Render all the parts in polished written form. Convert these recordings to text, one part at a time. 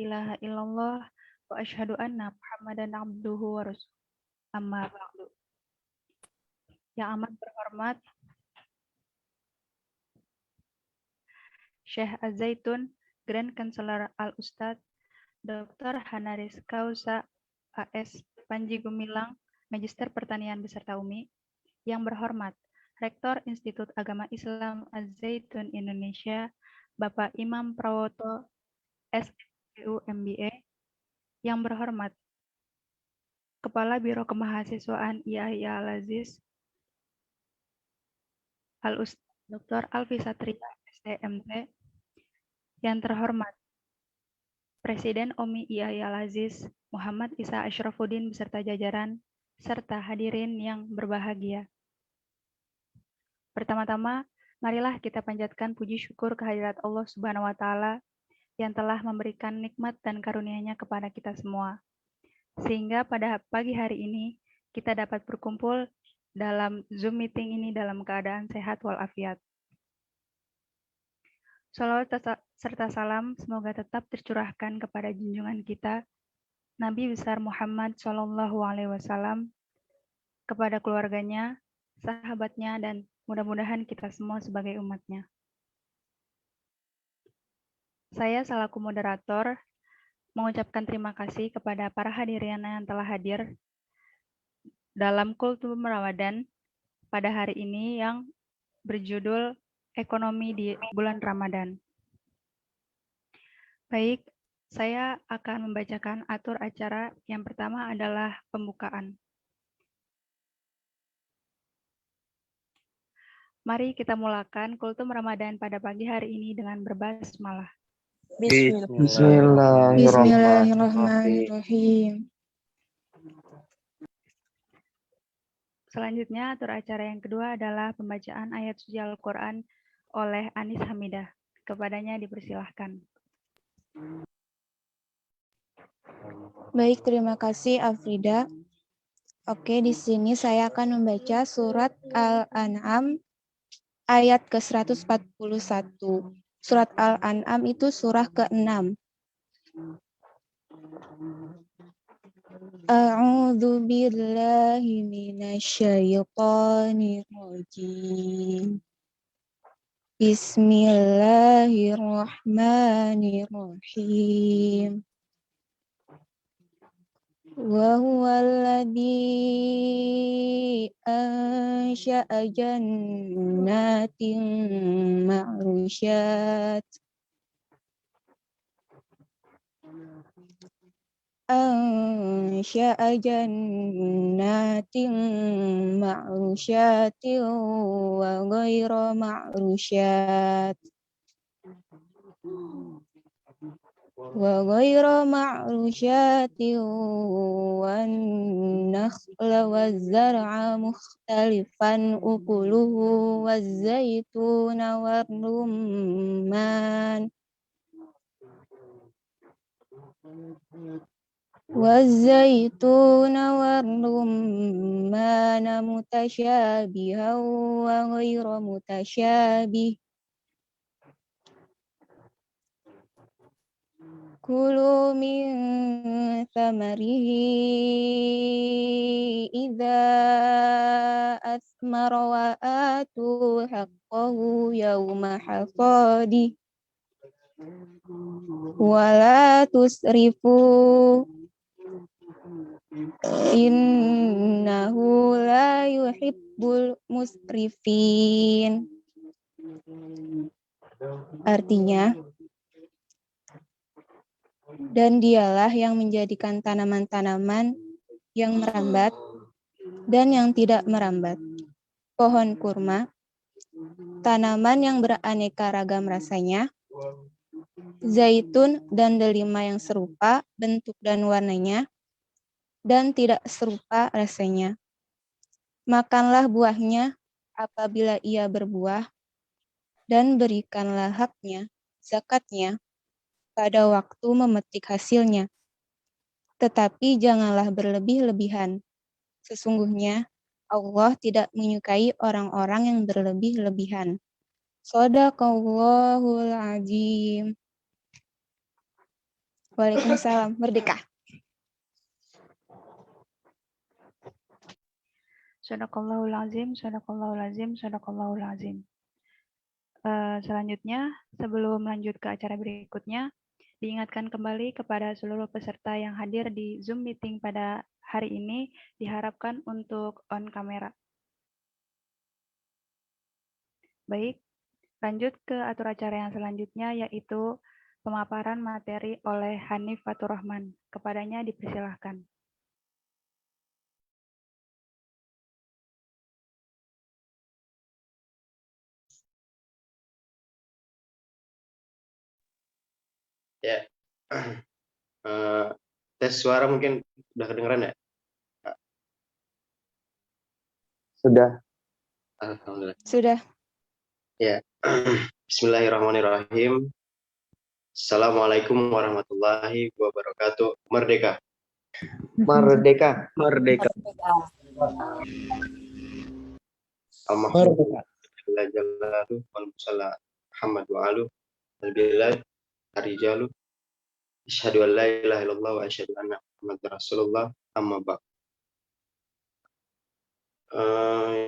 ilaha illallah wa asyhadu anna Muhammadan abduhu wa rasuluh. Amma ba'du. Yang amat berhormat Syekh Az-Zaitun, Grand Chancellor Al-Ustadz Dr. Hanaris Kausa AS Panji Gumilang, Magister Pertanian beserta UMI. Yang berhormat Rektor Institut Agama Islam Az-Zaitun Indonesia, Bapak Imam Prawoto SPU MBA. Yang berhormat Kepala Biro Kemahasiswaan IAIA Al-Aziz Al-Ustadz Dr. Alfi Satria STMT. Yang terhormat Presiden OMI IAIA Al-Aziz Muhammad Isa Asyrafuddin beserta jajaran, serta hadirin yang berbahagia. Pertama-tama, marilah kita panjatkan puji syukur kehadirat Allah Subhanahu wa Ta'ala yang telah memberikan nikmat dan karunia-Nya kepada kita semua. Sehingga pada pagi hari ini kita dapat berkumpul dalam Zoom meeting ini dalam keadaan sehat walafiat. Salawat serta salam semoga tetap tercurahkan kepada junjungan kita Nabi besar Muhammad SAW, kepada keluarganya, sahabatnya, dan mudah-mudahan kita semua sebagai umatnya. Saya selaku moderator mengucapkan terima kasih kepada para hadirin yang telah hadir dalam Kultum Ramadan pada hari ini yang berjudul Ekonomi di Bulan Ramadan. Baik, saya akan membacakan atur acara. Yang pertama adalah pembukaan. Mari kita mulakan Kultum Ramadan pada pagi hari ini dengan berbasmalah. Bismillahirrahmanirrahim. Selanjutnya, atur acara yang kedua adalah pembacaan ayat suci Al-Quran oleh Anis Hamidah. Kepadanya dipersilahkan. Baik, terima kasih Afrida. Oke, di sini saya akan membaca surat Al-An'am ayat ke-141. Surat Al-An'am itu surah ke-6. A'udzu billahi minasyaitonir rajim. Bismillahirrahmanirrahim. Wa huwallazi ansha'a jannatin ma'rusyat wa ghayra ma'rusyat wan nakhla waz-zar'a mukhtalifan ukuluhu waz-zaytuna war-rumman mutasyabihan wa ghayra mutasyabih. Kulu min thamarihi idza asmara wa atu haqqahu yawma hasadih wa la tusrifu innahu la yuhibbul musrifin. Artinya, dan dialah yang menjadikan tanaman-tanaman yang merambat dan yang tidak merambat, pohon kurma, tanaman yang beraneka ragam rasanya, zaitun dan delima yang serupa bentuk dan warnanya, dan tidak serupa rasanya. Makanlah buahnya apabila ia berbuah, dan berikanlah haknya, zakatnya, pada waktu memetik hasilnya. Tetapi janganlah berlebih-lebihan. Sesungguhnya Allah tidak menyukai orang-orang yang berlebih-lebihan. Shadaqallahul azim. Waalaikumsalam. Merdeka. Sadaqallahul azim, sadaqallahul azim, sadaqallahul azim. Selanjutnya, sebelum lanjut ke acara berikutnya, diingatkan kembali kepada seluruh peserta yang hadir di Zoom meeting pada hari ini, diharapkan untuk on kamera. Baik, lanjut ke atur acara yang selanjutnya, yaitu pemaparan materi oleh Hanif Fatur Rahman. Kepadanya dipersilahkan. Ya, tes suara mungkin sudah kedengeran ya? Sudah. Alhamdulillah. Sudah. Ya, Bismillahirrahmanirrahim. Assalamualaikum warahmatullahi wabarakatuh. Merdeka. Merdeka. Merdeka. Merdeka. Jalaluhu wal musalla Muhammad wa alu albillah arijalu asyhadu an la ilaha illallah wa asyhadu anna Muhammadar Rasulullah amma ba'd.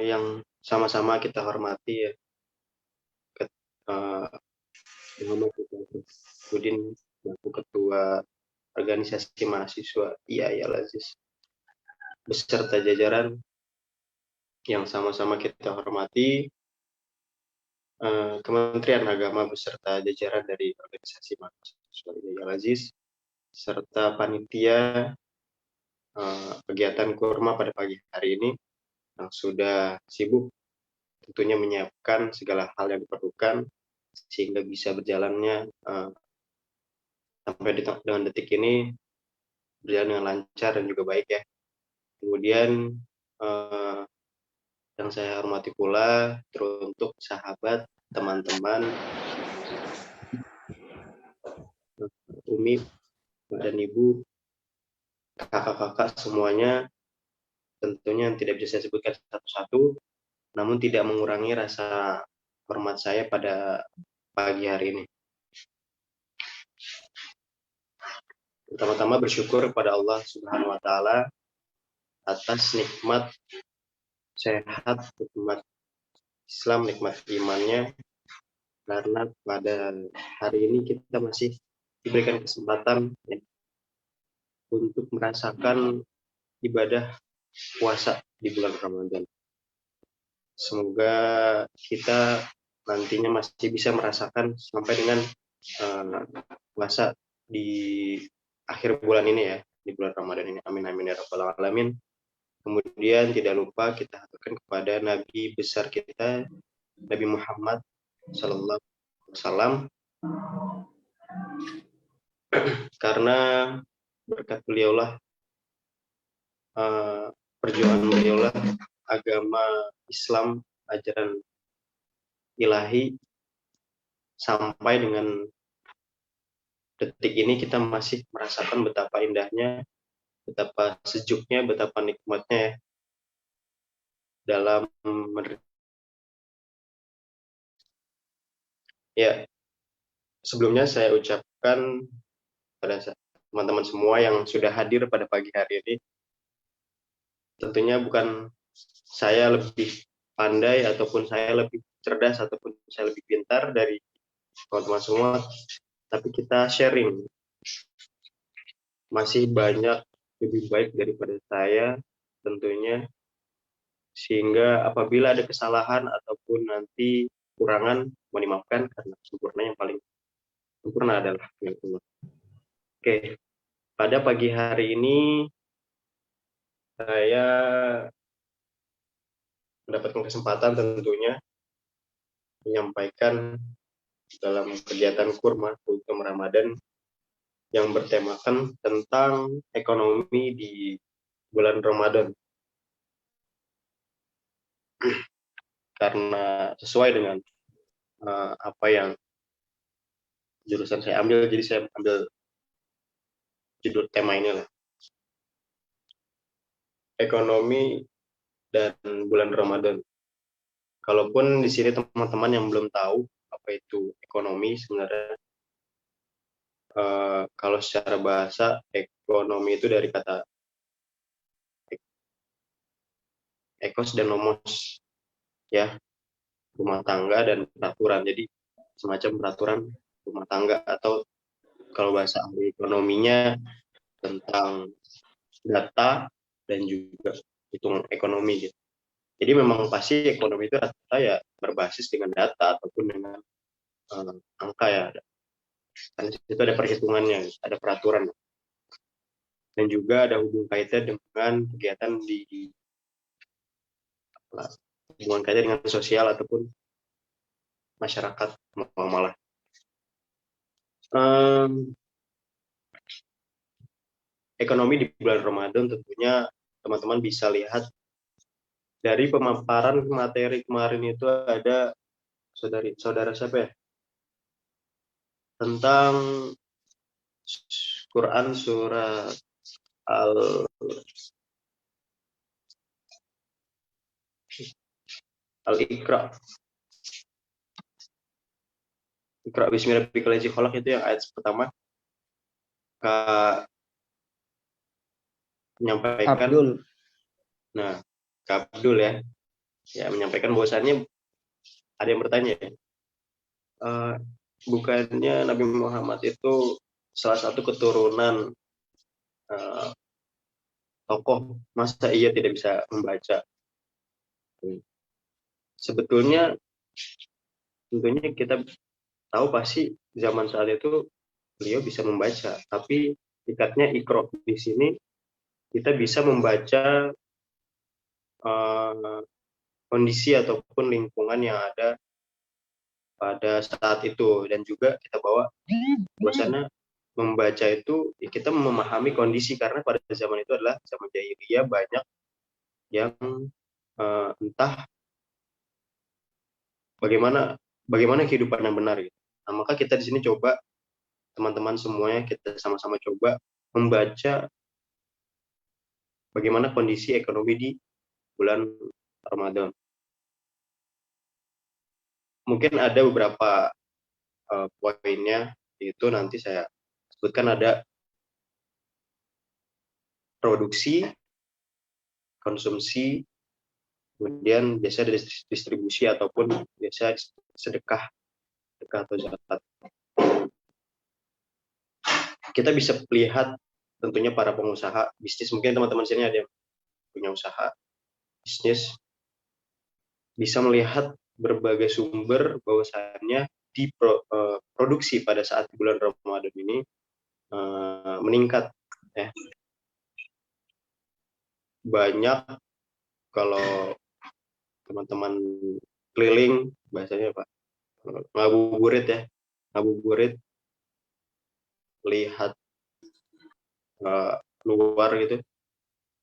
Yang sama-sama kita hormati ya, Muhammad Budin, Ketua Organisasi Mahasiswa IAI Al-Aziz, beserta jajaran yang sama-sama kita hormati, Kementerian Agama beserta jajaran dari Organisasi Mahasiswa IAI Al-Aziz, serta panitia kegiatan kurma pada pagi hari ini yang sudah sibuk tentunya menyiapkan segala hal yang diperlukan sehingga bisa berjalannya sampai dengan detik ini berjalan dengan lancar dan juga baik ya. Kemudian yang saya hormati pula teruntuk sahabat, teman-teman, Umi dan Ibu, kakak-kakak semuanya, tentunya yang tidak bisa saya sebutkan satu-satu, namun tidak mengurangi rasa hormat saya pada pagi hari ini. Pertama-tama bersyukur kepada Allah Subhanahu wa Ta'ala atas nikmat sehat, nikmat Islam, nikmat imannya, karena pada hari ini kita masih diberikan kesempatan ya, untuk merasakan ibadah puasa di bulan Ramadan. Semoga kita nantinya masih bisa merasakan sampai dengan puasa di akhir bulan ini ya, di bulan Ramadan ini. Amin amin ya rabbal alamin. Kemudian tidak lupa kita haturkan kepada Nabi besar kita, Nabi Muhammad Sallallahu Alaihi Wasallam, karena berkat beliaulah, perjuangan beliaulah agama Islam, ajaran ilahi sampai dengan detik ini kita masih merasakan betapa indahnya, betapa sejuknya, betapa nikmatnya ya, dalam ya. Sebelumnya saya ucapkan pada teman-teman semua yang sudah hadir pada pagi hari ini, tentunya bukan saya lebih pandai ataupun saya lebih cerdas ataupun saya lebih pintar dari teman-teman semua, tapi kita sharing. Masih banyak lebih baik daripada saya tentunya, sehingga apabila ada kesalahan ataupun nanti kurangan, mohon dimaafkan karena sempurna yang paling sempurna adalah Allah. Oke, pada pagi hari ini saya mendapatkan kesempatan tentunya menyampaikan dalam kegiatan kurma kultum Ramadan yang bertemakan tentang ekonomi di bulan Ramadan. Karena sesuai dengan apa yang jurusan saya ambil, jadi saya ambil judul tema ini lah, ekonomi dan bulan Ramadan. Kalaupun di sini teman-teman yang belum tahu apa itu ekonomi, sebenarnya kalau secara bahasa ekonomi itu dari kata ekos dan nomos, ya, rumah tangga dan peraturan. Jadi semacam peraturan rumah tangga, atau kalau bahasa ahli ekonominya tentang data dan juga hitungan ekonomi gitu. Jadi memang pasti ekonomi itu rata-rata ya berbasis dengan data ataupun dengan angka, ya. Karena itu ada perhitungannya, ada peraturan, dan juga ada hubungan kaitan dengan kegiatan di hubungan kaitan dengan sosial ataupun masyarakat malah. Ekonomi di bulan Ramadan tentunya teman-teman bisa lihat dari pemaparan materi kemarin. Itu ada saudara siapa ya, tentang Quran surat Al-Iqra. Iqra bismillahirrahmanirrahim khalaq, itu yang ayat pertama. Kak menyampaikan Abdul. Nah, Kak Abdul ya menyampaikan bahwasannya ada yang bertanya, bukannya Nabi Muhammad itu salah satu keturunan tokoh, masa ia tidak bisa membaca? Sebetulnya tentunya kita tahu pasti zaman saat itu beliau bisa membaca, tapi tingkatnya ikro di sini kita bisa membaca kondisi ataupun lingkungan yang ada pada saat itu, dan juga kita bawa bahwasanya membaca itu ya kita memahami kondisi, karena pada zaman itu adalah zaman jahiliyah, banyak yang entah bagaimana kehidupan yang benar gitu. Nah, maka kita di sini coba teman-teman semuanya kita sama-sama coba membaca bagaimana kondisi ekonomi di bulan Ramadan. Mungkin ada beberapa poinnya, itu nanti saya sebutkan. Ada produksi, konsumsi, kemudian biasa ada distribusi ataupun biasa sedekah atau zakat. Kita bisa lihat tentunya para pengusaha bisnis, mungkin teman-teman sini ada yang punya usaha bisnis, bisa melihat berbagai sumber bahwasannya di produksi pada saat bulan Ramadan ini meningkat, ya. Banyak, kalau teman-teman keliling bahasanya Pak, ngabuburit lihat luar gitu,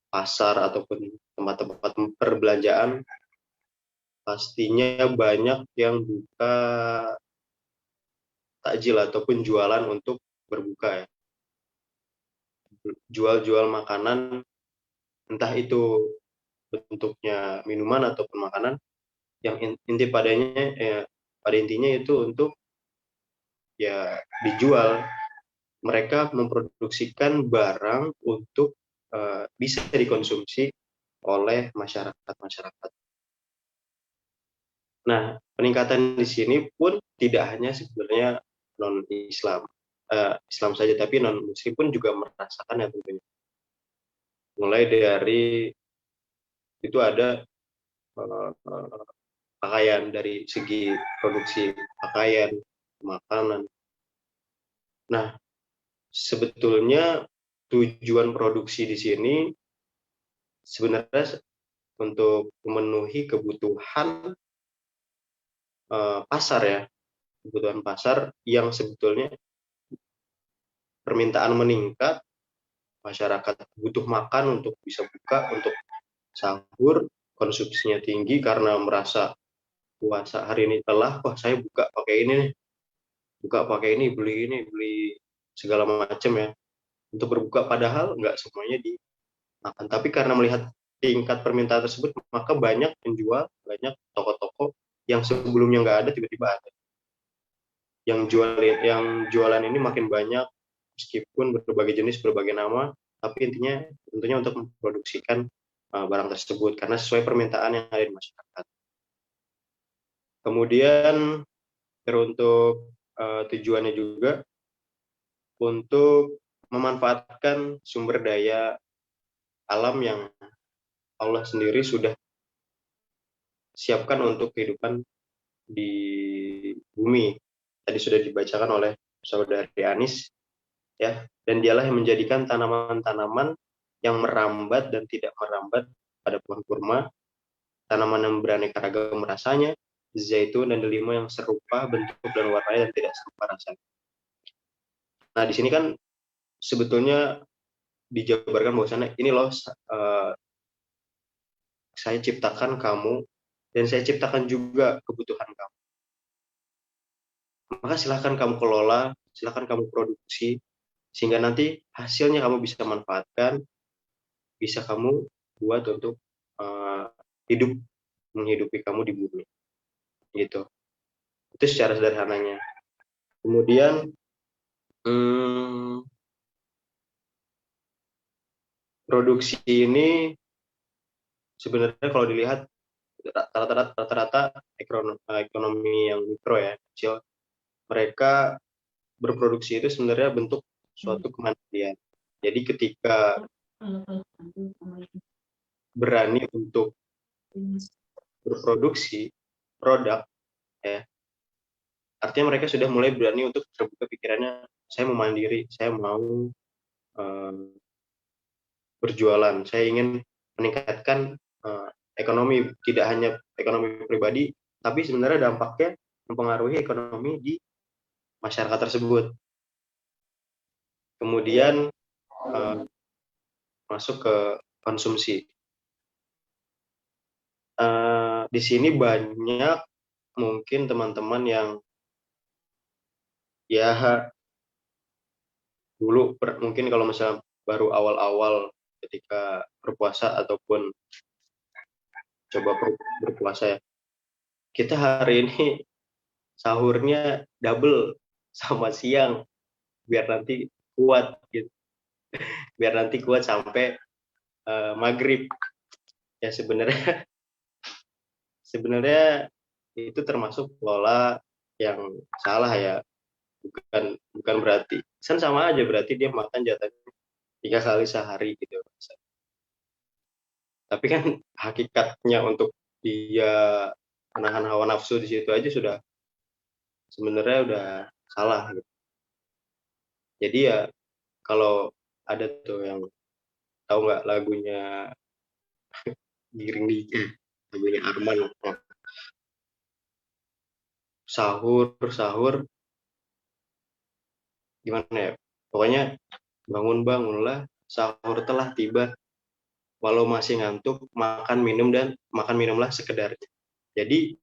pasar ataupun tempat-tempat perbelanjaan, pastinya banyak yang buka takjil ataupun jualan untuk berbuka, ya. Jual makanan, entah itu bentuknya minuman ataupun makanan, yang pada intinya itu untuk ya dijual. Mereka memproduksikan barang untuk bisa dikonsumsi oleh masyarakat. Nah, peningkatan di sini pun tidak hanya sebenarnya non-Islam, Islam saja, tapi non-Muslim pun juga merasakan, ya tentunya. Mulai dari itu ada pakaian, dari segi produksi pakaian, makanan. Nah, sebetulnya tujuan produksi di sini sebenarnya untuk memenuhi kebutuhan pasar, ya, kebutuhan pasar yang sebetulnya permintaan meningkat, masyarakat butuh makan untuk bisa buka, untuk sahur, konsumsinya tinggi karena merasa puasa hari ini telah, wah saya buka pakai ini nih, beli segala macam, ya, untuk berbuka, padahal nggak semuanya dimakan. Tapi karena melihat tingkat permintaan tersebut, maka banyak penjual, banyak toko-toko yang sebelumnya nggak ada tiba-tiba ada. Yang jualan ini makin banyak, meskipun berbagai jenis, berbagai nama, tapi intinya tentunya untuk memproduksikan barang tersebut karena sesuai permintaan yang ada di masyarakat. Kemudian untuk tujuannya juga untuk memanfaatkan sumber daya alam yang Allah sendiri sudah siapkan untuk kehidupan di bumi. Tadi sudah dibacakan oleh saudari Anis, ya. Dan dialah yang menjadikan tanaman-tanaman yang merambat dan tidak merambat pada pohon kurma, tanaman yang beraneka ragam rasanya, zaitun dan delima yang serupa bentuk dan warnanya dan tidak serupa rasanya. Nah, di sini kan sebetulnya dijabarkan bahwasannya ini loh, saya ciptakan kamu dan saya ciptakan juga kebutuhan kamu. Maka silahkan kamu kelola, silahkan kamu produksi, sehingga nanti hasilnya kamu bisa manfaatkan, bisa kamu buat untuk hidup, menghidupi kamu di bumi. Gitu. Itu secara sederhananya. Kemudian produksi ini sebenarnya kalau dilihat rata-rata ekonomi yang mikro ya, kecil, mereka berproduksi itu sebenarnya bentuk suatu kemandirian. Jadi ketika berani untuk berproduksi produk, ya, artinya mereka sudah mulai berani untuk terbuka pikirannya, saya mau mandiri, saya mau berjualan, saya ingin meningkatkan ekonomi, tidak hanya ekonomi pribadi, tapi sebenarnya dampaknya mempengaruhi ekonomi di masyarakat tersebut. Kemudian masuk ke konsumsi. Di sini banyak mungkin teman-teman yang ya dulu mungkin kalau misalnya baru awal-awal ketika berpuasa ataupun coba berpuasa ya, kita hari ini sahurnya double sama siang biar nanti kuat gitu, biar nanti kuat sampai maghrib. Ya sebenarnya itu termasuk pola yang salah ya, bukan berarti sama aja berarti dia makan jatahnya 3 kali sehari gitu. Tapi kan hakikatnya untuk dia menahan hawa nafsu di situ aja sudah sebenarnya udah salah gitu. Jadi ya kalau ada tuh yang tahu nggak lagunya Giring Dikit, lagunya Arman, sahur gimana ya, pokoknya bangunlah, sahur telah tiba, walau masih ngantuk makan minumlah sekedarnya. Jadi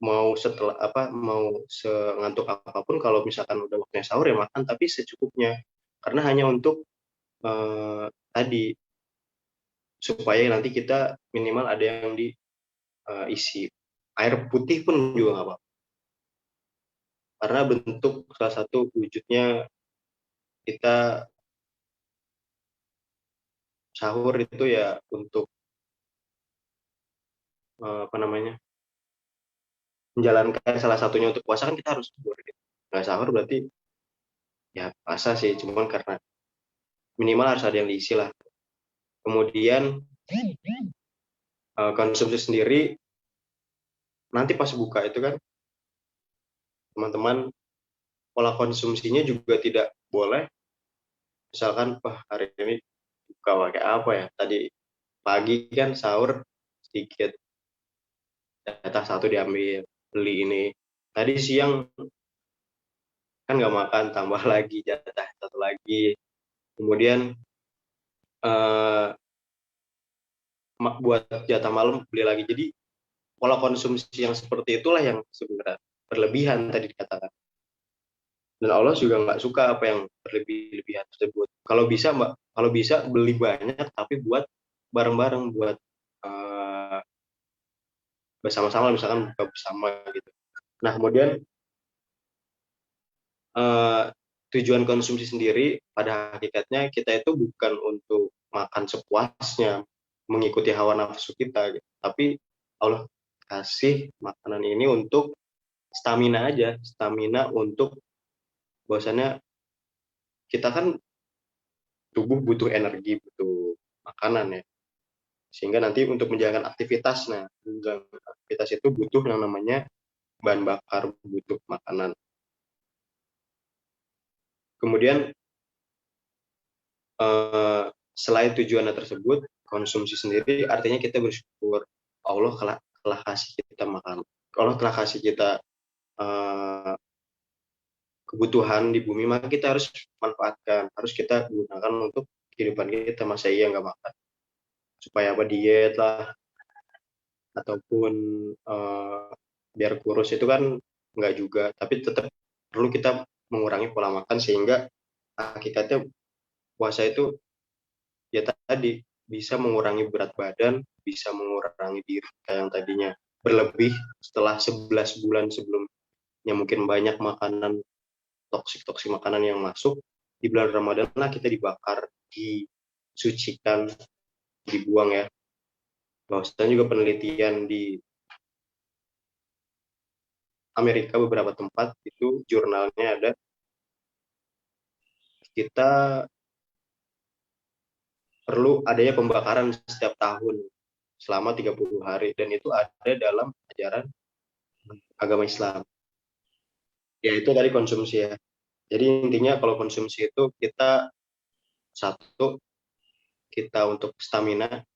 mau sengantuk apapun, kalau misalkan udah waktunya sahur ya makan, tapi secukupnya, karena hanya untuk tadi supaya nanti kita minimal ada yang diisi. Air putih pun juga nggak apa-apa, karena bentuk salah satu wujudnya kita sahur itu ya untuk menjalankan salah satunya untuk puasa, kan kita harus sahur gitu. Nggak sahur berarti ya puasa sih, cuman karena minimal harus ada yang diisi lah. Kemudian konsumsi sendiri nanti pas buka itu kan teman-teman pola konsumsinya juga tidak boleh misalkan hari ini buka pakai apa ya, tadi pagi kan sahur sedikit, jatah satu diambil, beli ini, tadi siang kan nggak makan, tambah lagi jatah satu lagi, kemudian buat jatah malam beli lagi. Jadi pola konsumsi yang seperti itulah yang sebenarnya berlebihan tadi dikatakan, dan Allah juga nggak suka apa yang berlebihan tersebut. Kalau bisa beli banyak tapi buat bareng-bareng, buat bersama-sama, misalkan buka bersama gitu. Nah kemudian tujuan konsumsi sendiri pada hakikatnya kita itu bukan untuk makan sepuasnya, mengikuti hawa nafsu kita, gitu. Tapi Allah kasih makanan ini untuk stamina aja, stamina untuk bahwasannya kita kan tubuh butuh energi, butuh makanan ya. Sehingga nanti untuk menjalankan aktivitas, nah menjalankan aktivitas itu butuh yang namanya bahan bakar, butuh makanan. Kemudian selain tujuannya tersebut, konsumsi sendiri artinya kita bersyukur Allah telah kasih kita makan, Allah telah kasih kita kebutuhan di bumi, maka kita harus manfaatkan, harus kita gunakan untuk kehidupan kita. Masa iya nggak makan supaya apa, diet lah ataupun biar kurus, itu kan nggak juga, tapi tetap perlu kita mengurangi pola makan sehingga hakikatnya puasa itu ya tadi bisa mengurangi berat badan, bisa mengurangi diri yang tadinya berlebih setelah 11 bulan sebelumnya mungkin banyak makanan toksik makanan yang masuk. Di bulan Ramadan lah kita dibakar, disucikan, dibuang ya. Bahwasanya juga penelitian di Amerika beberapa tempat itu jurnalnya ada, kita perlu adanya pembakaran setiap tahun selama 30 hari, dan itu ada dalam ajaran agama Islam. Ya itu dari konsumsi ya. Jadi intinya kalau konsumsi itu kita satu, kita untuk stamina,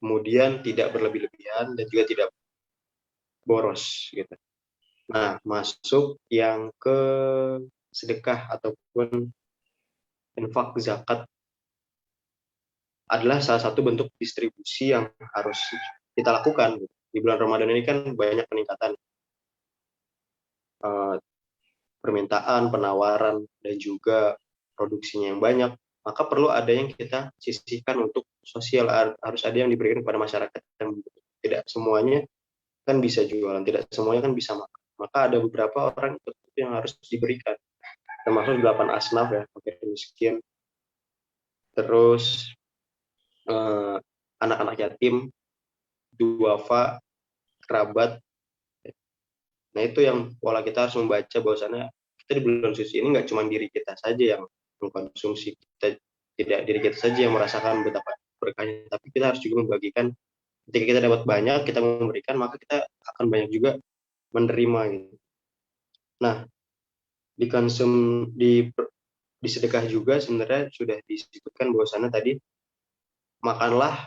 kemudian tidak berlebih-lebihan dan juga tidak boros gitu. Nah, masuk yang ke sedekah ataupun infak zakat adalah salah satu bentuk distribusi yang harus kita lakukan. Di bulan Ramadan ini kan banyak peningkatan permintaan, penawaran, dan juga produksinya yang banyak. Maka perlu ada yang kita sisihkan untuk sosial, harus ada yang diberikan kepada masyarakat. Tidak semuanya kan bisa jualan, tidak semuanya kan bisa makan. Maka ada beberapa orang yang harus diberikan, termasuk 8 asnaf ya, fakir miskin, terus anak-anak yatim, duafa, kerabat. Nah itu yang pola kita harus membaca bahwasannya kita di bulan suci ini nggak cuma diri kita saja yang mengkonsumsi, kita tidak diri kita saja yang merasakan betapa berkahnya, tapi kita harus juga membagikan. Ketika kita dapat banyak, kita memberikan, maka kita akan banyak juga menerima gitu. Nah, di sedekah juga sebenarnya sudah disebutkan bahwasannya tadi makanlah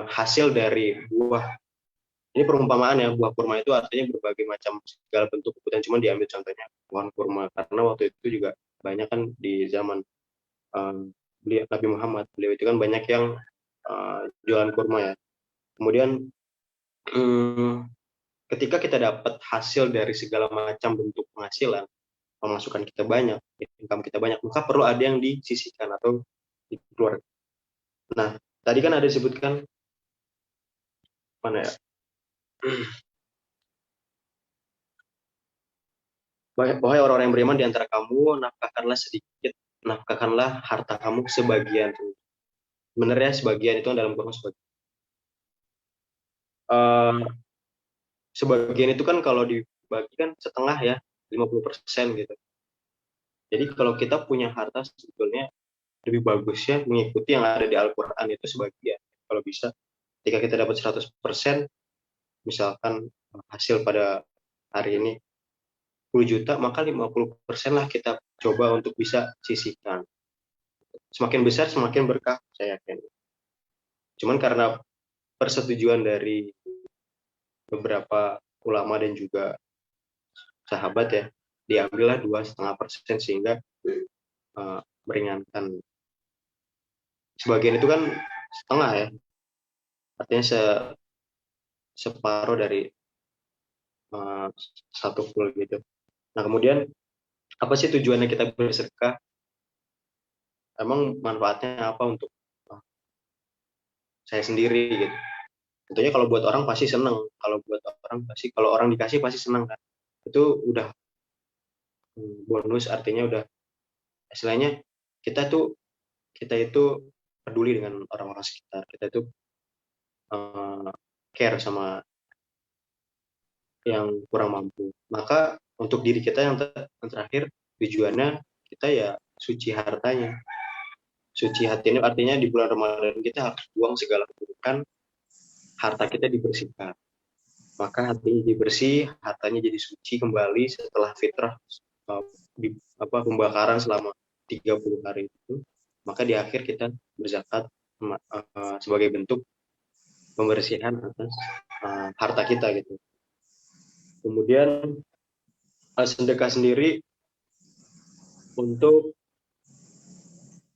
hasil dari buah. Ini perumpamaan ya, buah kurma itu artinya berbagai macam segala bentuk kebutuhan, cuma diambil contohnya pohon kurma karena waktu itu juga banyak kan di zaman Nabi Muhammad, beliau itu kan banyak yang jualan kurma ya. Kemudian ketika kita dapat hasil dari segala macam bentuk penghasilan, pemasukan kita banyak, income kita banyak, maka perlu ada yang disisihkan atau dikeluarkan. Nah, tadi kan ada disebutkan mana ya? Wahai orang-orang yang beriman di antara kamu, nafkahkanlah harta kamu sebagian. Sebenarnya sebagian itu dalam Quran sebagian. Sebagian itu kan kalau dibagi kan setengah ya, 50% gitu. Jadi kalau kita punya harta sebetulnya lebih bagus ya mengikuti yang ada di Al-Quran itu sebagian. Kalau bisa, ketika kita dapat 100%, misalkan hasil pada hari ini 10 juta, maka 50% lah kita coba untuk bisa sisihkan. Semakin besar, semakin berkah, saya yakin. Cuman karena persetujuan dari beberapa ulama dan juga sahabat ya, diambillah 2,5% sehingga meringankan. Sebagian itu kan setengah ya, artinya separuh dari satu full gitu. Nah kemudian apa sih tujuannya kita bersedekah? Emang manfaatnya apa untuk saya sendiri gitu? Tentunya kalau buat orang pasti seneng, kalau buat orang pasti, kalau orang dikasih pasti seneng kan. Itu udah bonus, artinya udah istilahnya kita itu peduli dengan orang-orang sekitar, kita itu care sama yang kurang mampu. Maka untuk diri kita yang terakhir, tujuannya kita ya suci hartanya. Suci hati ini artinya di bulan Ramadan kita harus buang segala keburukan, harta kita dibersihkan. Maka hatinya jadi bersih, hartanya jadi suci kembali setelah fitrah pembakaran selama 30 hari itu. Maka di akhir kita berzakat sebagai bentuk pembersihan atas harta kita gitu. Kemudian sedekah sendiri untuk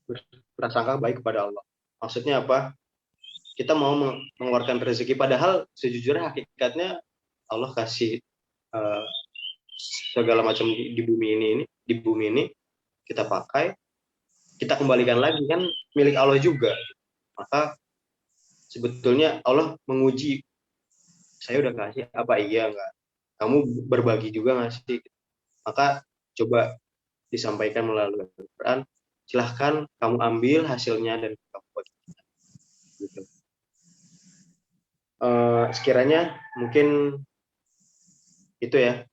berprasangka baik kepada Allah. Maksudnya apa? Kita mau mengeluarkan rezeki, padahal sejujurnya hakikatnya Allah kasih segala macam di bumi ini kita pakai, kita kembalikan lagi, kan milik Allah juga. Maka sebetulnya Allah menguji, saya udah kasih apa iya nggak? Kamu berbagi juga nggak sih? Maka coba disampaikan melalui Al-Quran, silahkan kamu ambil hasilnya dan kamu bagi. Gitu. Sekiranya mungkin itu ya,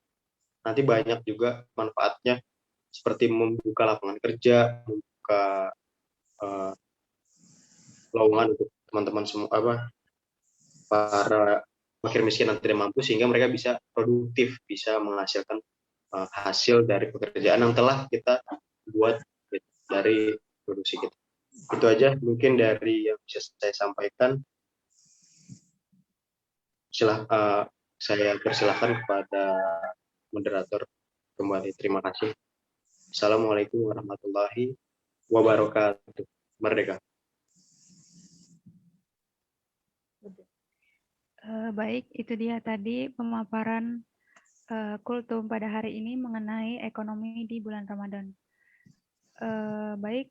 nanti banyak juga manfaatnya seperti membuka lapangan kerja, membuka lowongan untuk teman-teman semua para fakir miskin yang tidak mampu, sehingga mereka bisa produktif, bisa menghasilkan hasil dari pekerjaan yang telah kita buat dari produksi kita. Itu aja mungkin dari yang bisa saya sampaikan. Saya persilahkan kepada moderator kembali. Terima kasih. Assalamualaikum warahmatullahi wabarakatuh. Merdeka. Baik, itu dia tadi pemaparan Kultum pada hari ini mengenai ekonomi di bulan Ramadan. Baik,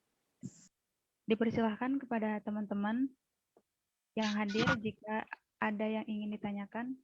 dipersilahkan kepada teman-teman yang hadir jika ada yang ingin ditanyakan.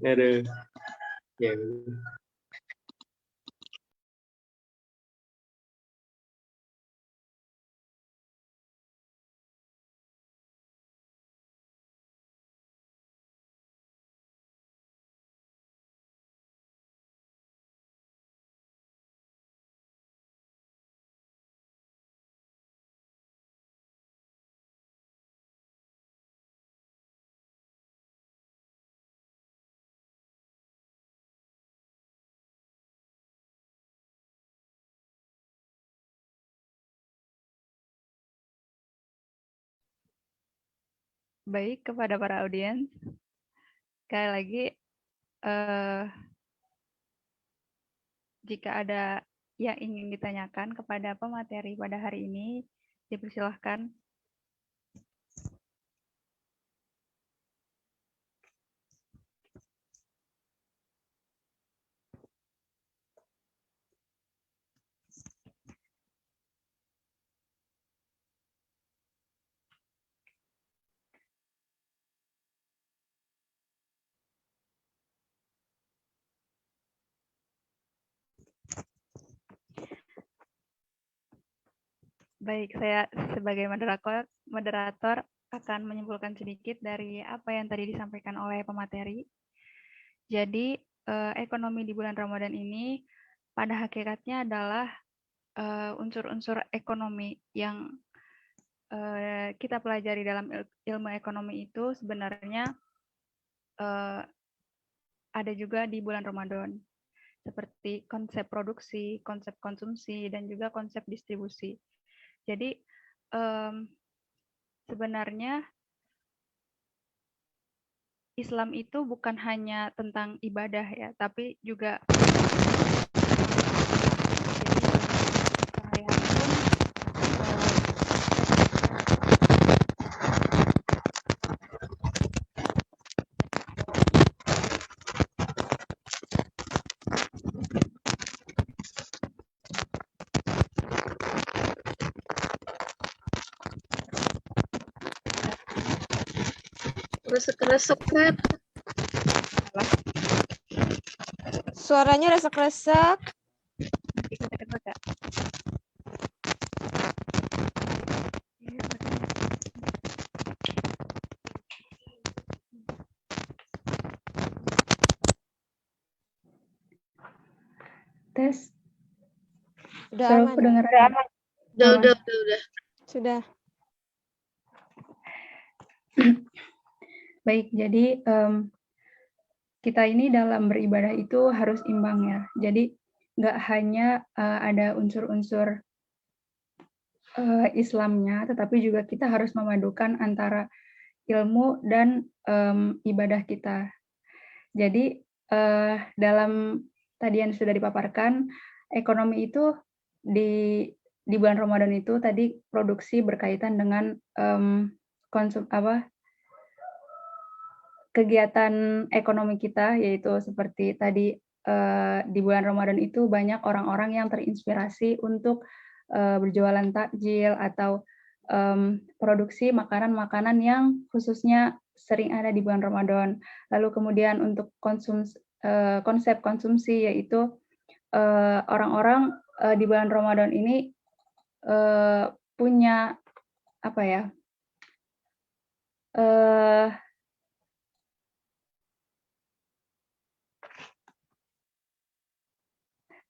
Aduh. Ya. Baik, kepada para audiens, sekali lagi, jika ada yang ingin ditanyakan kepada pemateri pada hari ini, dipersilahkan. Baik, saya sebagai moderator akan menyimpulkan sedikit dari apa yang tadi disampaikan oleh pemateri. Jadi ekonomi di bulan Ramadan ini pada hakikatnya adalah unsur-unsur ekonomi yang kita pelajari dalam ilmu ekonomi itu sebenarnya ada juga di bulan Ramadan, seperti konsep produksi, konsep konsumsi, dan juga konsep distribusi. Jadi sebenarnya Islam itu bukan hanya tentang ibadah ya, tapi juga Resek-resek, Red. Suaranya resek-resek. tes. Udah Suara aman. kedengeran? Udah. Sudah. Baik, jadi kita ini dalam beribadah itu harus imbang ya. Jadi nggak hanya ada unsur-unsur Islamnya, tetapi juga kita harus memadukan antara ilmu dan ibadah kita. Jadi dalam tadi yang sudah dipaparkan, ekonomi itu di bulan Ramadan itu tadi produksi berkaitan dengan kegiatan ekonomi kita, yaitu seperti tadi di bulan Ramadan itu banyak orang-orang yang terinspirasi untuk berjualan takjil atau produksi makanan-makanan yang khususnya sering ada di bulan Ramadan. Lalu kemudian untuk konsep konsumsi, yaitu orang-orang di bulan Ramadan ini punya apa ya?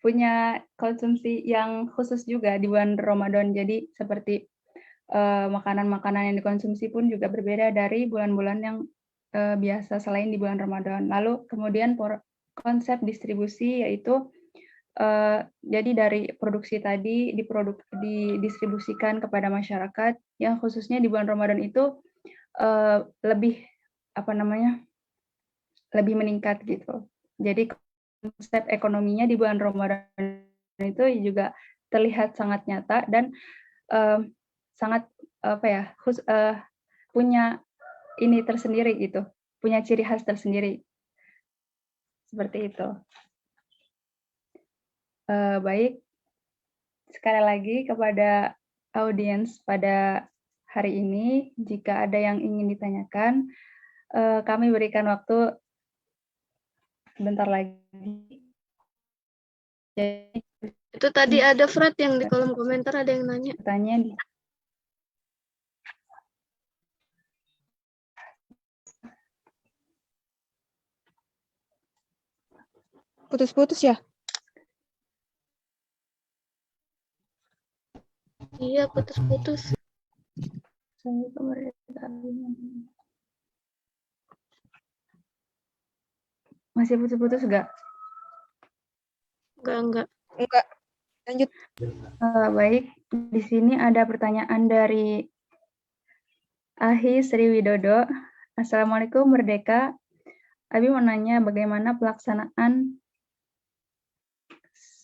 Punya konsumsi yang khusus juga di bulan Ramadan. Jadi seperti makanan-makanan yang dikonsumsi pun juga berbeda dari bulan-bulan yang biasa selain di bulan Ramadan. Lalu kemudian konsep distribusi, yaitu jadi dari produksi tadi didistribusikan kepada masyarakat yang khususnya di bulan Ramadan itu lebih lebih meningkat gitu. Jadi konsep ekonominya di bulan Ramadan itu juga terlihat sangat nyata dan sangat punya ini tersendiri gitu, punya ciri khas tersendiri. Seperti itu. Baik, sekali lagi kepada audiens pada hari ini, jika ada yang ingin ditanyakan, kami berikan waktu sebentar lagi. Jadi, itu tadi ada Fred yang di kolom komentar ada yang nanya. Pertanyaan. Putus-putus ya? Iya, putus-putus. Masih putus-putus enggak? Enggak. Lanjut. Baik, di sini ada pertanyaan dari Ahi Sri Widodo. Assalamualaikum Merdeka. Abi mau nanya bagaimana pelaksanaan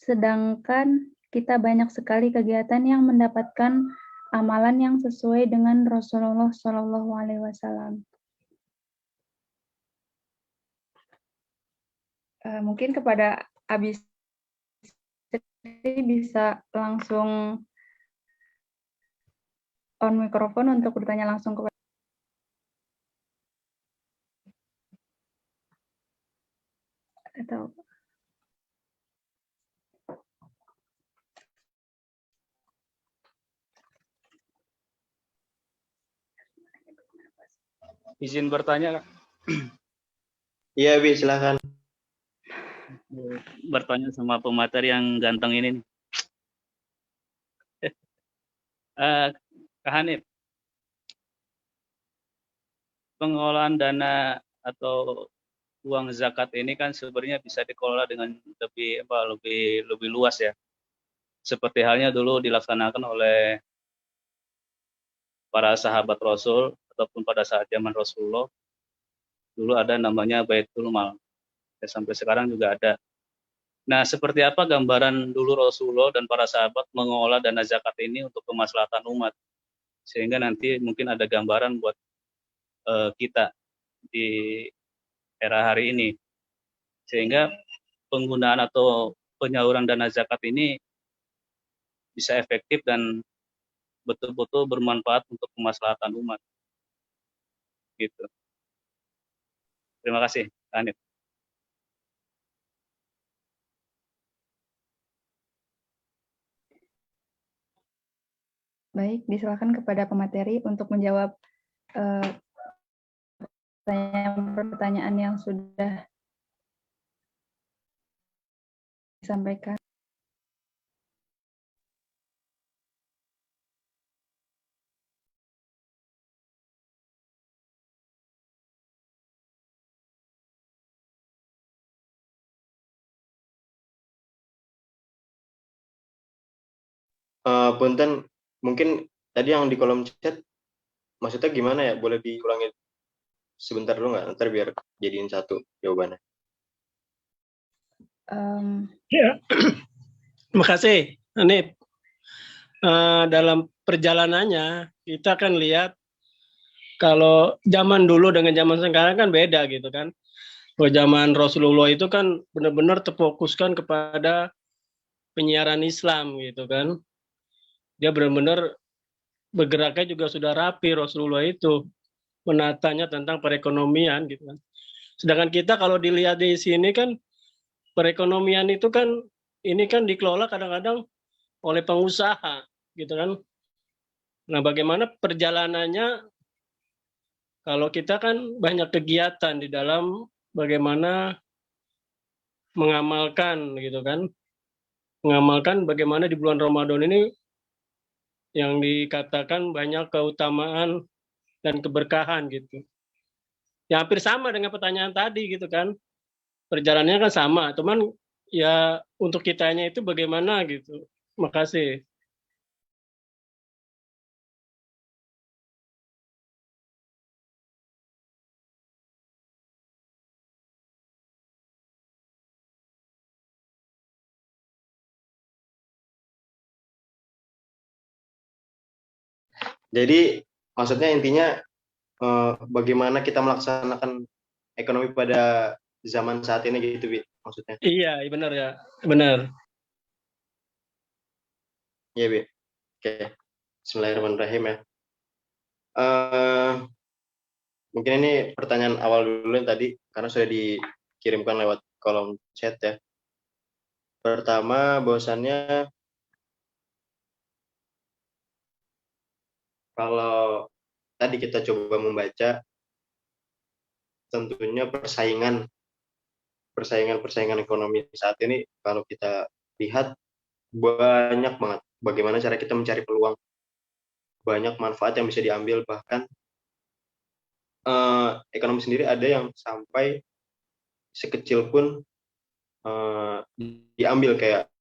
sedangkan kita banyak sekali kegiatan yang mendapatkan amalan yang sesuai dengan Rasulullah Shallallahu Alaihi Wasallam. Mungkin kepada Abi bisa langsung on mikrofon untuk bertanya langsung kepada atau izin bertanya, Kak. Iya, Bi, silakan. bertanya sama pemateri yang ganteng ini nih. Kak Hanif, pengelolaan dana atau uang zakat ini kan sebenarnya bisa dikelola dengan lebih luas ya. Seperti halnya dulu dilaksanakan oleh para sahabat Rasul ataupun pada saat zaman Rasulullah, dulu ada namanya Baitul Mal. Ya, sampai sekarang juga ada. Nah, seperti apa gambaran dulu Rasulullah dan para sahabat mengelola dana zakat ini untuk kemaslahatan umat, sehingga nanti mungkin ada gambaran buat kita di era hari ini, sehingga penggunaan atau penyaluran dana zakat ini bisa efektif dan betul-betul bermanfaat untuk kemaslahatan umat. Gitu. Terima kasih, Anif. Baik, disilakan kepada pemateri untuk menjawab pertanyaan yang sudah disampaikan. Punten, mungkin tadi yang di kolom chat maksudnya gimana ya? Boleh diulangi sebentar dulu nggak? Ntar biar jadiin satu jawabannya. Ya, terima kasih, Anip. Dalam perjalanannya kita kan lihat kalau zaman dulu dengan zaman sekarang kan beda gitu kan. Kalau zaman Rasulullah itu kan benar-benar terfokuskan kepada penyiaran Islam gitu kan. Dia benar-benar bergeraknya juga sudah rapi Rasulullah itu, menatanya tentang perekonomian gitu kan. Sedangkan kita kalau dilihat di sini kan perekonomian itu kan ini kan dikelola kadang-kadang oleh pengusaha gitu kan. Nah, bagaimana perjalanannya kalau kita kan banyak kegiatan di dalam bagaimana mengamalkan gitu kan. Mengamalkan bagaimana di bulan Ramadan ini yang dikatakan banyak keutamaan dan keberkahan gitu. Ya hampir sama dengan pertanyaan tadi gitu kan. Perjalanannya kan sama, cuman ya untuk kitanya itu bagaimana gitu. Makasih. Jadi maksudnya intinya bagaimana kita melaksanakan ekonomi pada zaman saat ini gitu, Bi, maksudnya. Iya, benar ya. Benar. Iya, Bi. Oke. Bismillahirrahmanirrahim ya. Mungkin ini pertanyaan awal dulu yang tadi, karena sudah dikirimkan lewat kolom chat ya. Pertama, bahwasannya kalau tadi kita coba membaca, tentunya persaingan ekonomi saat ini, kalau kita lihat banyak banget bagaimana cara kita mencari peluang, banyak manfaat yang bisa diambil, bahkan ekonomi sendiri ada yang sampai sekecil pun diambil, kayak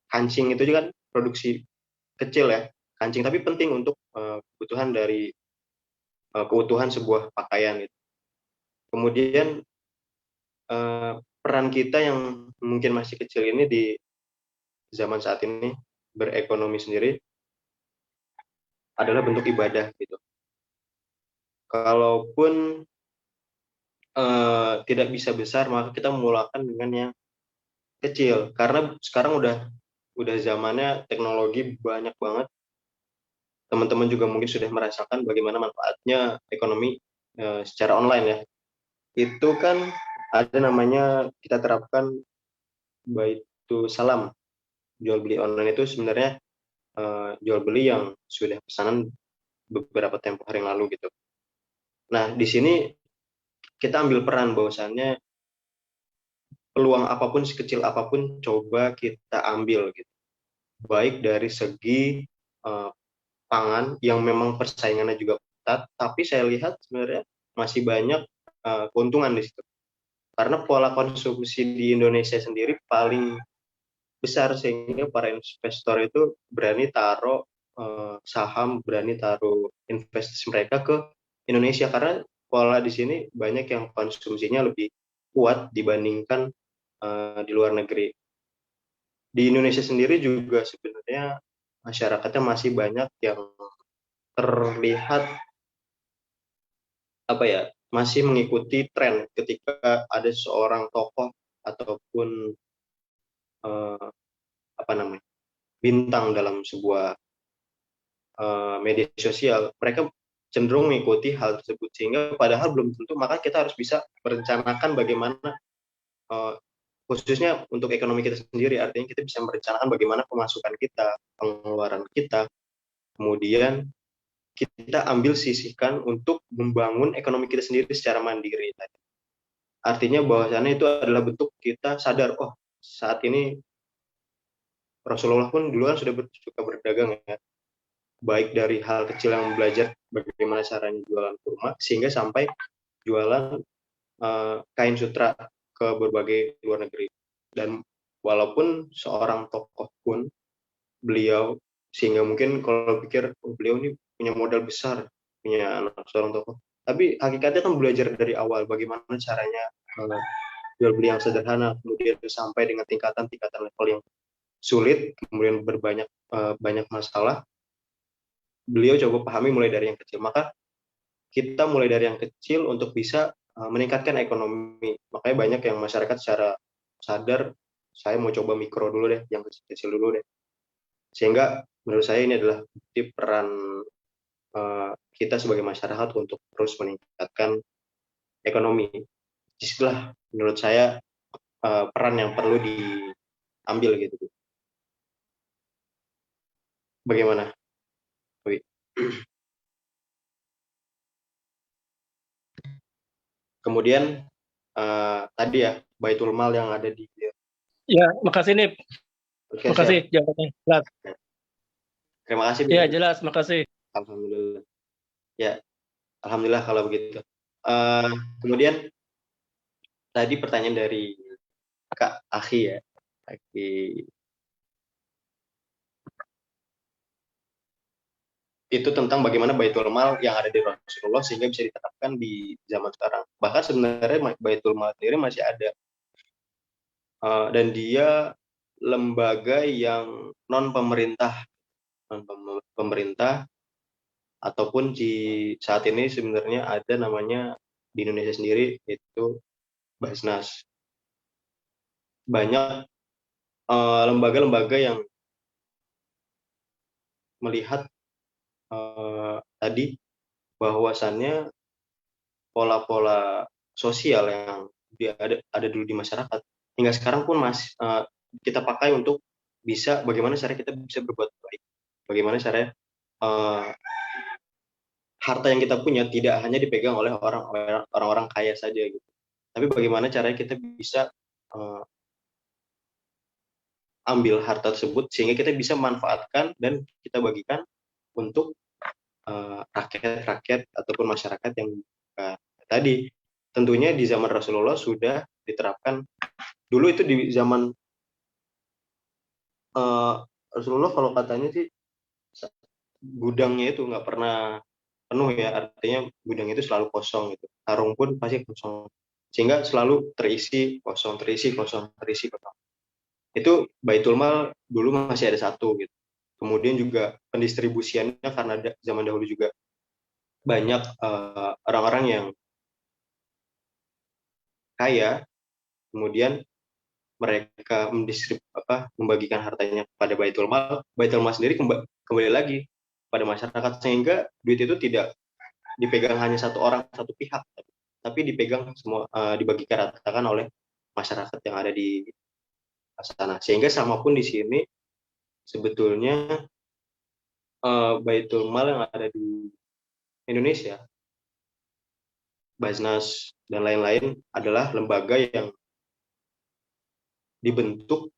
kancing itu juga kan produksi kecil ya, kancing tapi penting untuk kebutuhan dari keutuhan sebuah pakaian gitu. Kemudian peran kita yang mungkin masih kecil ini di zaman saat ini berekonomi sendiri adalah bentuk ibadah gitu. Kalaupun tidak bisa besar, maka kita memulakan dengan yang kecil, karena sekarang udah zamannya teknologi banyak banget. Teman-teman juga mungkin sudah merasakan bagaimana manfaatnya ekonomi secara online ya. Itu kan ada namanya, kita terapkan Baitu Salam, jual beli online itu sebenarnya jual beli yang sudah pesanan beberapa tempo hari yang lalu gitu. Nah, di sini kita ambil peran bahwasannya peluang apapun, sekecil apapun, coba kita ambil gitu. Baik dari segi pangan yang memang persaingannya juga ketat, tapi saya lihat sebenarnya masih banyak keuntungan di situ. Karena pola konsumsi di Indonesia sendiri paling besar, sehingga para investor itu berani taruh saham, berani taruh investasi mereka ke Indonesia, karena pola di sini banyak yang konsumsinya lebih kuat dibandingkan di luar negeri. Di Indonesia sendiri juga sebenarnya masyarakatnya masih banyak yang terlihat masih mengikuti tren ketika ada seorang tokoh ataupun bintang dalam sebuah media sosial, mereka cenderung mengikuti hal tersebut, sehingga padahal belum tentu. Maka kita harus bisa merencanakan bagaimana, khususnya untuk ekonomi kita sendiri, artinya kita bisa merencanakan bagaimana pemasukan kita, pengeluaran kita, kemudian kita ambil sisihkan untuk membangun ekonomi kita sendiri secara mandiri. Artinya bahwasannya itu adalah bentuk kita sadar, oh saat ini Rasulullah pun dulu kan sudah suka berdagang ya, baik dari hal kecil yang belajar bagaimana caranya jualan kurma, sehingga sampai jualan kain sutra ke berbagai luar negeri. Dan walaupun seorang tokoh pun, beliau, sehingga mungkin kalau pikir beliau ini punya modal besar, punya anak seorang tokoh, tapi hakikatnya kan belajar dari awal bagaimana caranya jual beli yang sederhana, kemudian sampai dengan tingkatan level yang sulit, kemudian banyak masalah. Beliau coba pahami mulai dari yang kecil. Maka kita mulai dari yang kecil untuk bisa meningkatkan ekonomi. Makanya banyak yang masyarakat secara sadar, saya mau coba mikro dulu deh, yang kecil-kecil dulu deh. Sehingga menurut saya ini adalah bukti peran kita sebagai masyarakat untuk terus meningkatkan ekonomi. Disitulah menurut saya peran yang perlu diambil gitu. Bagaimana? Kemudian tadi ya, Baitul Mal yang ada di... Ya, makasih Nip. Oke, makasih jawabannya. Jelas. Terima kasih. Ya, jelas, makasih. Alhamdulillah. Ya, alhamdulillah kalau begitu. Kemudian tadi pertanyaan dari Kak Akhi ya. Akhi. Itu tentang bagaimana Baitul Mal yang ada di Rasulullah sehingga bisa diterapkan di zaman sekarang. Bahkan sebenarnya Baitul Mal sendiri masih ada. Dan dia lembaga yang non pemerintah ataupun di saat ini sebenarnya ada namanya di Indonesia sendiri, yaitu Basnas. Banyak lembaga-lembaga yang melihat tadi bahwasannya pola-pola sosial yang ada dulu di masyarakat hingga sekarang pun masih kita pakai untuk bisa bagaimana cara kita bisa berbuat baik, bagaimana caranya harta yang kita punya tidak hanya dipegang oleh orang-orang kaya saja gitu, tapi bagaimana caranya kita bisa ambil harta tersebut sehingga kita bisa manfaatkan dan kita bagikan untuk rakyat ataupun masyarakat yang tadi. Tentunya di zaman Rasulullah sudah diterapkan. Dulu itu di zaman Rasulullah kalau katanya sih gudangnya itu nggak pernah penuh ya, artinya gudang itu selalu kosong gitu. Karung pun pasti kosong, sehingga selalu terisi kosong. Itu Baitul Mal dulu masih ada satu gitu. Kemudian juga pendistribusiannya karena zaman dahulu juga banyak orang-orang yang kaya, kemudian mereka membagikan hartanya kepada Baitul Mal. Baitul Mal sendiri kembali lagi pada masyarakat, sehingga duit itu tidak dipegang hanya satu orang, satu pihak, tapi dipegang semua, dibagikan ratakan oleh masyarakat yang ada di sana. Sehingga sama pun di sini sebetulnya Baitul Mal yang ada di Indonesia, Basnas dan lain-lain adalah lembaga yang dibentuk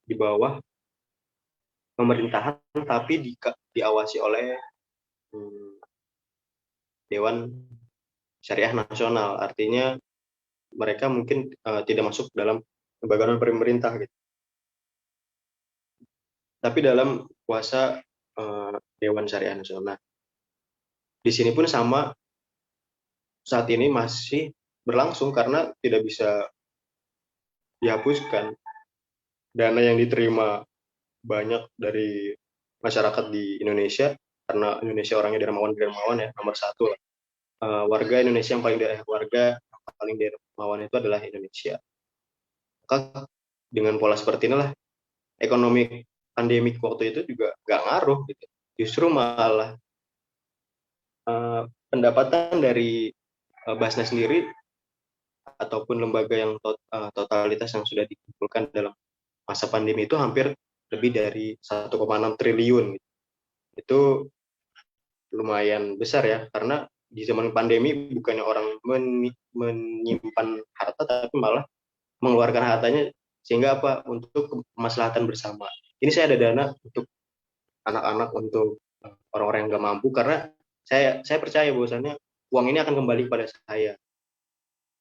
di bawah pemerintahan tapi diawasi oleh Dewan Syariah Nasional. Artinya mereka mungkin tidak masuk dalam lembaga pemerintah gitu. Tapi dalam kuasa Dewan Syariah Nasional. Di sini pun sama, saat ini masih berlangsung karena tidak bisa dihapuskan. Dana yang diterima banyak dari masyarakat di Indonesia, karena Indonesia orangnya dermawan ya, nomor satu lah. Warga Indonesia yang paling dermawan itu adalah Indonesia. Maka dengan pola seperti inilah ekonomi pandemik waktu itu juga nggak ngaruh gitu. Justru malah pendapatan dari Basnas sendiri ataupun lembaga yang totalitas yang sudah dikumpulkan dalam masa pandemi itu hampir lebih dari 1,6 triliun. Itu lumayan besar ya, karena di zaman pandemi bukannya orang menyimpan harta, tapi malah mengeluarkan hartanya sehingga apa? Untuk kemaslahatan bersama. Ini saya ada dana untuk anak-anak, untuk orang-orang yang nggak mampu, karena saya percaya bahwasannya uang ini akan kembali kepada saya.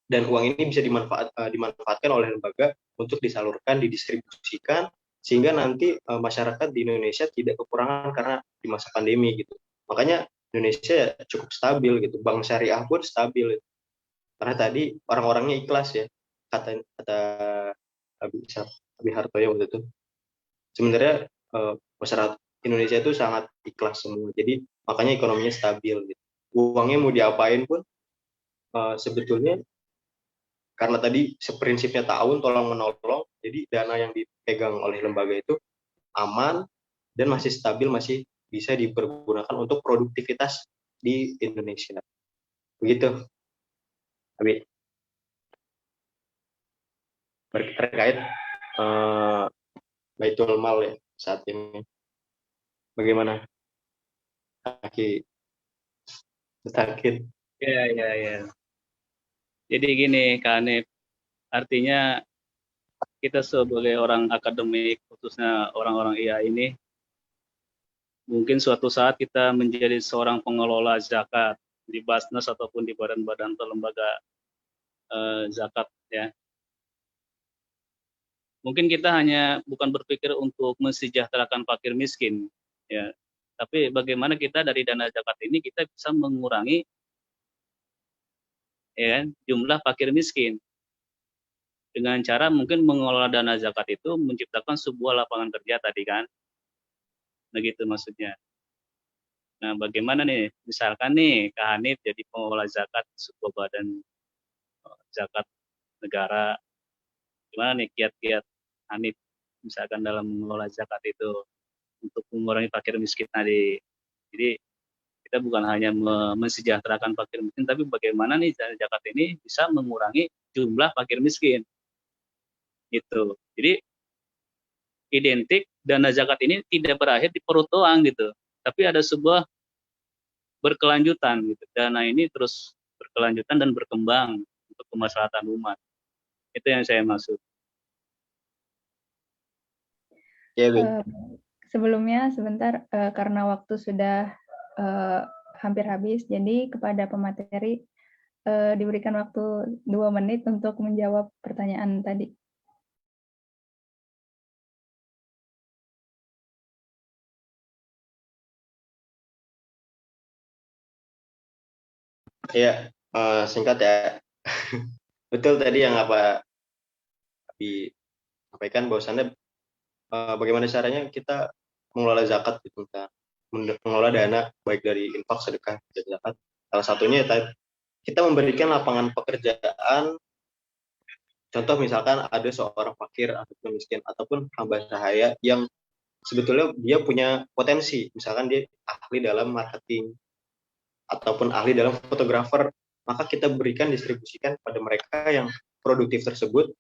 Dan uang ini bisa dimanfaatkan oleh lembaga untuk disalurkan, didistribusikan, sehingga nanti masyarakat di Indonesia tidak kekurangan karena di masa pandemi gitu. Makanya Indonesia cukup stabil gitu, bank syariah pun stabil. Karena tadi orang-orangnya ikhlas ya, kata Abi Hartoyo waktu itu. Sebenarnya masyarakat Indonesia itu sangat ikhlas semua, jadi makanya ekonominya stabil gitu. Uangnya mau diapain pun sebetulnya karena tadi seprinsipnya ta'awun tolong menolong, jadi dana yang dipegang oleh lembaga itu aman dan masih stabil, masih bisa dipergunakan untuk produktivitas di Indonesia. Begitu, Abi. Terkait Baitul Mal ya saat ini, bagaimana? Aki Mutakin. Ya. Jadi gini, Kak Hanif, artinya kita sebagai orang akademik, khususnya orang-orang IA ini, mungkin suatu saat kita menjadi seorang pengelola zakat di Basnas ataupun di badan-badan atau lembaga zakat ya. Mungkin kita hanya bukan berpikir untuk mensejahterakan fakir miskin ya, tapi bagaimana kita dari dana zakat ini kita bisa mengurangi ya jumlah fakir miskin dengan cara mungkin mengelola dana zakat itu menciptakan sebuah lapangan kerja tadi kan, begitu maksudnya. Nah, bagaimana nih, misalkan nih Kak Hanif jadi pengelola zakat sebuah badan zakat negara, gimana nih kiat-kiat Hanif misalkan dalam mengelola zakat itu untuk mengurangi fakir miskin tadi. Jadi kita bukan hanya mensejahterakan fakir miskin, tapi bagaimana nih dana zakat ini bisa mengurangi jumlah fakir miskin. Gitu. Jadi identik dana zakat ini tidak berakhir di perut doang gitu, tapi ada sebuah berkelanjutan gitu. Dana ini terus berkelanjutan dan berkembang untuk kemaslahatan umat. Itu yang saya maksud. Ya, Sebelumnya sebentar karena waktu sudah hampir habis, jadi kepada pemateri diberikan waktu 2 menit untuk menjawab pertanyaan tadi. Ya, singkat ya. Betul tadi yang disampaikan bahwasannya bagaimana caranya kita mengelola zakat gitu, mengelola dana baik dari infak, sedekah, zakat. Salah satunya kita memberikan lapangan pekerjaan. Contoh misalkan ada seorang fakir ataupun miskin ataupun hamba sahaya yang sebetulnya dia punya potensi, misalkan dia ahli dalam marketing ataupun ahli dalam fotografer, maka kita berikan distribusikan pada mereka yang produktif tersebut,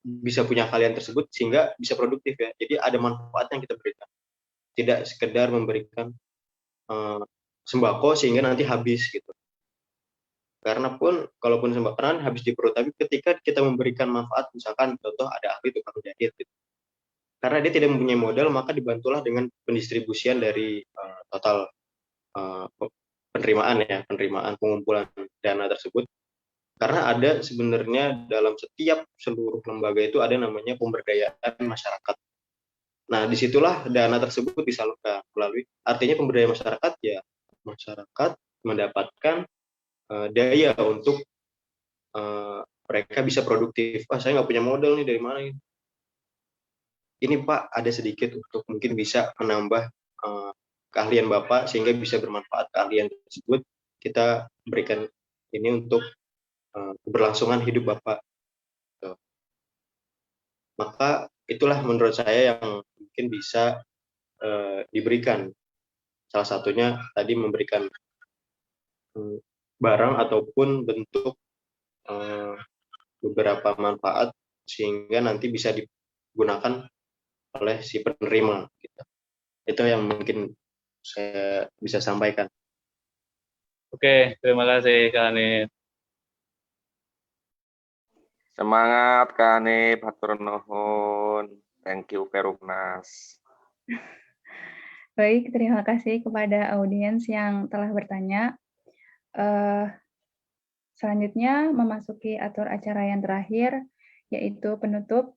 bisa punya kalian tersebut sehingga bisa produktif ya. Jadi ada manfaat yang kita berikan, tidak sekedar memberikan sembako sehingga nanti habis gitu. Karena pun kalaupun sembarangan habis di perut, tapi ketika kita memberikan manfaat, misalkan contoh ada ahli tukang jahit gitu. Karena dia tidak mempunyai modal, maka dibantulah dengan pendistribusian dari total penerimaan pengumpulan dana tersebut. Karena ada sebenarnya dalam setiap seluruh lembaga itu ada namanya pemberdayaan masyarakat. Nah, disitulah dana tersebut disalurkan melalui, artinya pemberdayaan masyarakat ya, masyarakat mendapatkan daya untuk mereka bisa produktif. Saya nggak punya modal nih, dari mana ini? Ini Pak, ada sedikit untuk mungkin bisa menambah keahlian Bapak sehingga bisa bermanfaat keahlian tersebut. Kita berikan ini untuk keberlangsungan hidup Bapak. Maka itulah menurut saya yang mungkin bisa diberikan. Salah satunya tadi memberikan barang ataupun bentuk beberapa manfaat sehingga nanti bisa digunakan oleh si penerima. Gitu. Itu yang mungkin saya bisa sampaikan. Oke, terima kasih Kak Hanif. Semangat Kak Hanif, hatur nuhun. Thank you Perumnas. Baik, terima kasih kepada audiens yang telah bertanya. Selanjutnya memasuki atur acara yang terakhir, yaitu penutup.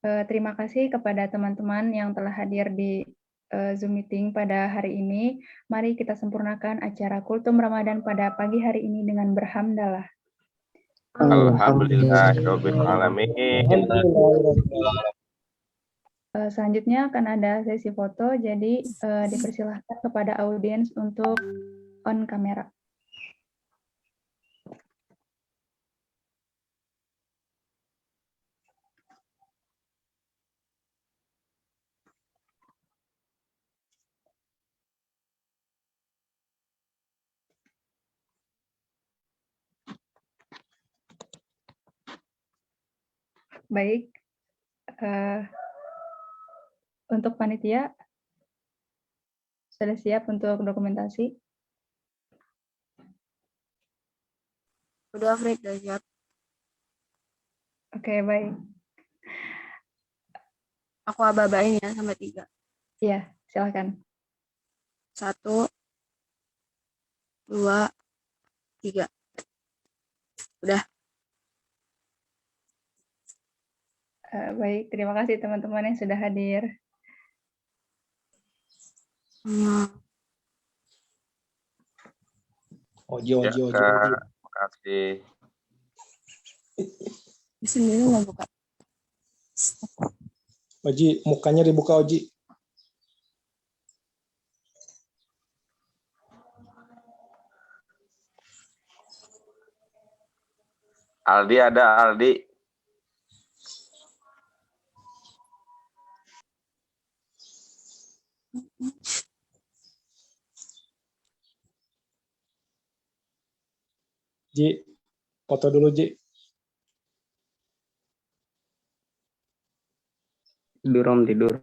Terima kasih kepada teman-teman yang telah hadir di Zoom meeting pada hari ini. Mari kita sempurnakan acara Kultum Ramadan pada pagi hari ini dengan berhamdalah. Alhamdulillahirabbil alamin. Selanjutnya akan ada sesi foto, jadi dipersilahkan kepada audiens untuk on kamera. Baik, untuk panitia, sudah siap untuk dokumentasi? Udah, Fred, udah siap. Oke, baik. Aku aba-abain ya sampai 3. Iya, silakan. 1, 2, 3. Udah. Baik, terima kasih teman-teman yang sudah hadir. Oji. Terima kasih. Sendiri nggak buka. Oji, mukanya dibuka Oji. Aldi ada, Aldi. Ji, foto dulu Ji. Tidur Om, tidur.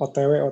OTW.